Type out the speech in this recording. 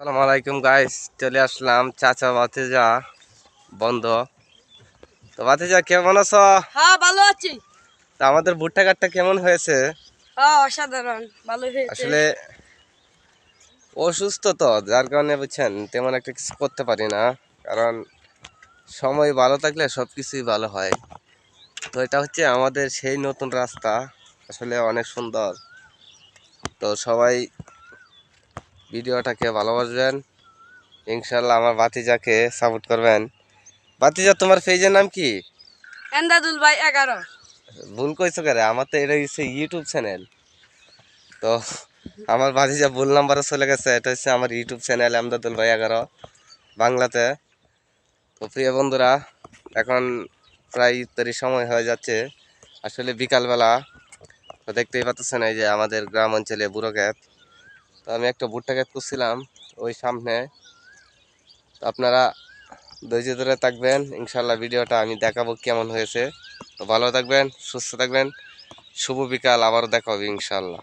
আসসালামু আলাইকুম গাইস, চলে আসলাম চাচা ভাতিজা বন্ধ। তো ভাতিজা কেমন আছো? হ্যাঁ ভালো আছি। তা আমাদের ভুট্টা কাটটা কেমন হয়েছে? হ্যাঁ অসাধারণ ভালো হয়েছে। আসলে অসুস্থ তো, যার কারণে বুঝছেন তেমন একটা কিছু করতে পারি না। কারণ সময় ভালো থাকলে সব কিছুই ভালো হয়। তো এটা হচ্ছে আমাদের সেই নতুন রাস্তা, আসলে অনেক সুন্দর। তো সবাই ভিডিওটাকে ভালোবাসবেন, ইনশাল্লাহ আমার ভাতিজাকে সাপোর্ট করবেন। ভাতিজা, তোমার পেজের নাম কি? এন্দাদুল ভাই 11। ভুল কইছো কেন? আমার তো এটা হচ্ছে ইউটিউব চ্যানেল। তো আমার ভাতিজা ভুল নাম্বারে চলে গেছে। এটা হচ্ছে আমার ইউটিউব চ্যানেল আমদাদুল ভাই 11 বাংলাতে। তো প্রিয় বন্ধুরা, এখন প্রায় ইফতারির সময় হয়ে যাচ্ছে, আসলে বিকালবেলা। তো দেখতেই পাচ্ছেন এই যে আমাদের গ্রাম অঞ্চলে বুড়ো ক্ষেত। তো আমি একটা ভুট্টা ক্ষেত করছিলাম ওই সামনে। তো আপনারা ধৈর্য ধরে থাকবেন, ইনশাল্লাহ ভিডিওটা আমি দেখাবো কেমন হয়েছে। তো ভালো থাকবেন, সুস্থ থাকবেন। শুভ বিকাল, আবারও দেখা হবে ইনশাল্লাহ।